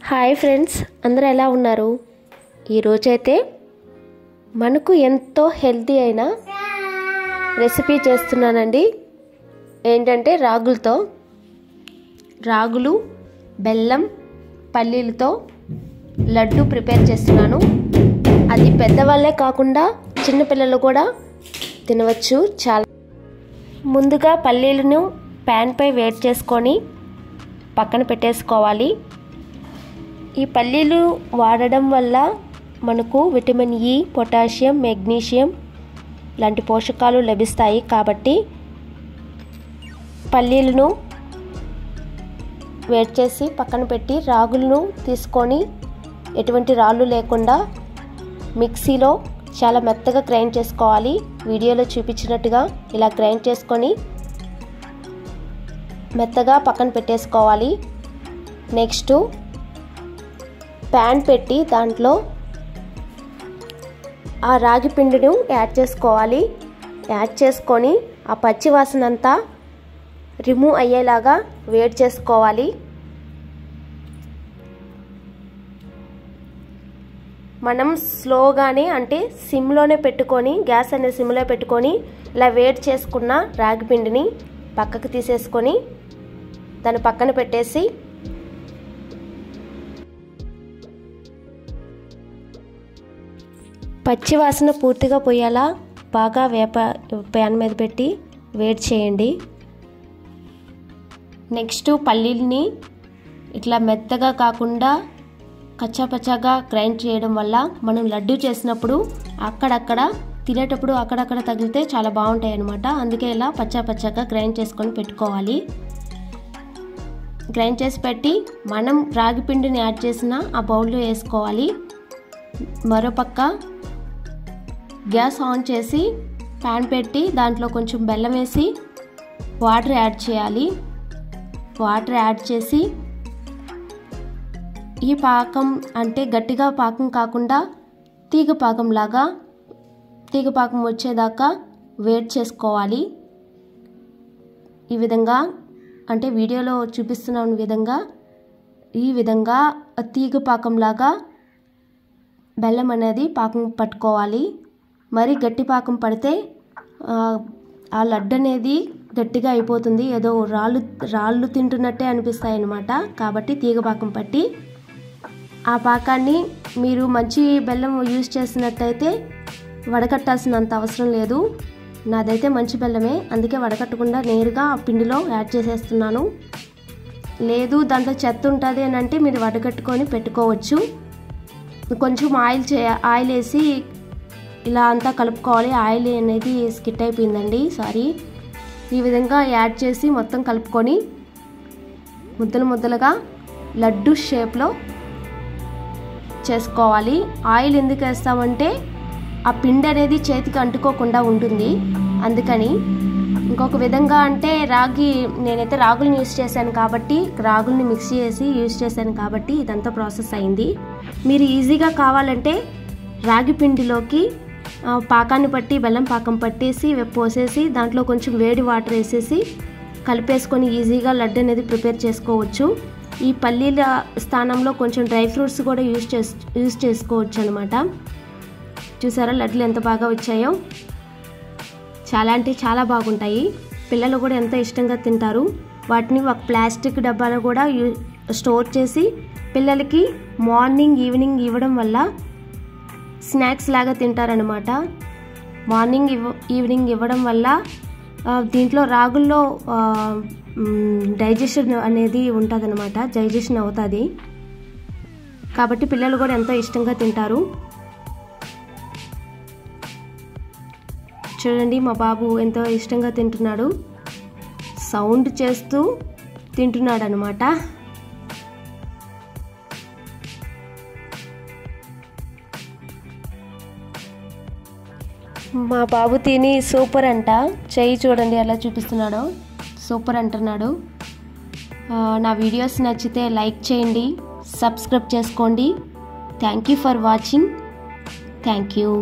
Hi friends, అందరూ ఎలా ఉన్నారు? ఈరోజైతే మనకు ఎంతో హెల్తీ అయిన రెసిపీ చేస్తున్నానండి. ఏంటంటే రాగులు, బెల్లం, పల్లీలతో లడ్డు ప్రిపేర్ చేస్తున్నాను. అది పెద్దవాళ్ళే కాకుండా చిన్నపిల్లలు కూడా తినవచ్చు. చాలా ముందుగా పల్లీలను ప్యాన్పై వేడి చేసుకొని పక్కన పెట్టేసుకోవాలి. ఈ పల్లీలు వాడడం వల్ల మనకు విటమిన్ ఇ, పొటాషియం, మెగ్నీషియం లాంటి పోషకాలు లభిస్తాయి. కాబట్టి పల్లీలను వేడి చేసి పక్కన పెట్టి రాగులను తీసుకొని ఎటువంటి రాళ్ళు లేకుండా మిక్సీలో చాలా మెత్తగా గ్రైండ్ చేసుకోవాలి. వీడియోలో చూపించినట్టుగా ఇలా గ్రైండ్ చేసుకొని మెత్తగా పక్కన పెట్టేసుకోవాలి. నెక్స్ట్ ప్యాన్ పెట్టి దాంట్లో ఆ రాగి పిండిని యాడ్ చేసుకోవాలి. యాడ్ చేసుకొని ఆ పచ్చి వాసన అంతా రిమూవ్ అయ్యేలాగా వేడి చేసుకోవాలి. మనం స్లోగానే అంటే సిమ్లోనే పెట్టుకొని, గ్యాస్ అనేది సిమ్లో పెట్టుకొని ఇలా వేడి చేసుకున్న రాగి పిండిని పక్కకు తీసేసుకొని దాన్ని పక్కన పెట్టేసి పచ్చి వాసన పూర్తిగా పోయేలా బాగా ప్యాన్ మీద పెట్టి వేడి చేయండి. నెక్స్ట్ పల్లీలని ఇట్లా మెత్తగా కాకుండా కచ్చాపచ్చాగా గ్రైండ్ చేయడం వల్ల మనం లడ్డు చేసినప్పుడు అక్కడక్కడ తినేటప్పుడు అక్కడక్కడ తగిలితే చాలా బాగుంటాయి అన్నమాట. అందుకే ఇలా పచ్చాపచ్చాగా గ్రైండ్ చేసుకొని పెట్టుకోవాలి. గ్రైండ్ చేసి పెట్టి మనం రాగి పిండిని యాడ్ చేసిన ఆ బౌల్లో వేసుకోవాలి. మరోపక్క గ్యాస్ ఆన్ చేసి ప్యాన్ పెట్టి దాంట్లో కొంచెం బెల్లం వేసి వాటర్ యాడ్ చేయాలి. వాటర్ యాడ్ చేసి ఈ పాకం అంటే గట్టిగా పాకం కాకుండా తీగ పాకం వచ్చేదాకా వేడి చేసుకోవాలి. ఈ విధంగా అంటే వీడియోలో చూపిస్తున్న ఈ విధంగా తీగ పాకంలాగా బెల్లం అనేది పాకం పట్టుకోవాలి. మరి గట్టి పాకం పడితే ఆ లడ్డు అనేది గట్టిగా అయిపోతుంది, ఏదో రాళ్ళు తింటున్నట్టే అనిపిస్తాయి అన్నమాట. కాబట్టి తీగ పాకం పట్టి ఆ పాకాన్ని మీరు మంచి బెల్లం యూజ్ చేసినట్టయితే వడకట్టాల్సినంత అవసరం లేదు. నాదైతే మంచి బెల్లమే, అందుకే వడకట్టకుండా నేరుగా ఆ పిండిలో యాడ్ చేసేస్తున్నాను. లేదు దాంట్లో చెత్త ఉంటుంది అని అంటే మీరు వడకట్టుకొని పెట్టుకోవచ్చు. కొంచెం ఆయిల్ వేసి ఇలా అంతా కలుపుకోవాలి. ఆయిల్ అనేది స్కిట్ అయిపోయిందండి, సారీ. ఈ విధంగా యాడ్ చేసి మొత్తం కలుపుకొని ముద్దలుగా లడ్డు షేప్లో చేసుకోవాలి. ఆయిల్ ఎందుకు వేస్తామంటే ఆ పిండి అనేది చేతికి అంటుకోకుండా ఉంటుంది, అందుకని. ఇంకొక విధంగా అంటే నేనైతే రాగులను యూజ్ చేశాను కాబట్టి రాగుల్ని మిక్సీ చేసి యూజ్ చేశాను కాబట్టి ఇదంతా ప్రాసెస్ అయింది. మీరు ఈజీగా కావాలంటే రాగి పిండిలోకి పాకాన్ని పట్టి బెల్లం పాకం పట్టేసి పోసేసి దాంట్లో కొంచెం వేడి వాటర్ వేసేసి కలిపేసుకొని ఈజీగా లడ్డు అనేది ప్రిపేర్ చేసుకోవచ్చు. ఈ పల్లీల స్థానంలో కొంచెం డ్రై ఫ్రూట్స్ కూడా యూజ్ చేసుకోవచ్చు అనమాట. చూసారా లడ్డులు ఎంత బాగా వచ్చాయో? చాలా అంటే చాలా బాగుంటాయి. పిల్లలు కూడా ఎంతో ఇష్టంగా తింటారు. వాటిని ఒక ప్లాస్టిక్ డబ్బాలో కూడా స్టోర్ చేసి పిల్లలకి మార్నింగ్ ఈవినింగ్ ఇవ్వడం వల్ల స్నాక్స్ లాగా తింటారనమాట. మార్నింగ్ ఈవినింగ్ ఇవ్వడం వల్ల దీంట్లో రాగుల్లో డైజెషన్ అనేది ఉంటుంది అనమాట, డైజెషన్ అవుతుంది. కాబట్టి పిల్లలు కూడా ఎంతో ఇష్టంగా తింటారు. చూడండి మా బాబు ఎంతో ఇష్టంగా తింటున్నాడు, సౌండ్ చేస్తూ తింటున్నాడు అనమాట. మా బాబు తిని సూపర్ అంట, చెయ్యి చూడండి ఎలా చూపిస్తున్నాడో, సూపర్ అంటున్నాడు. నా వీడియోస్ నచ్చితే లైక్ చేయండి, సబ్స్క్రైబ్ చేసుకోండి. Thank you for watching. Thank you.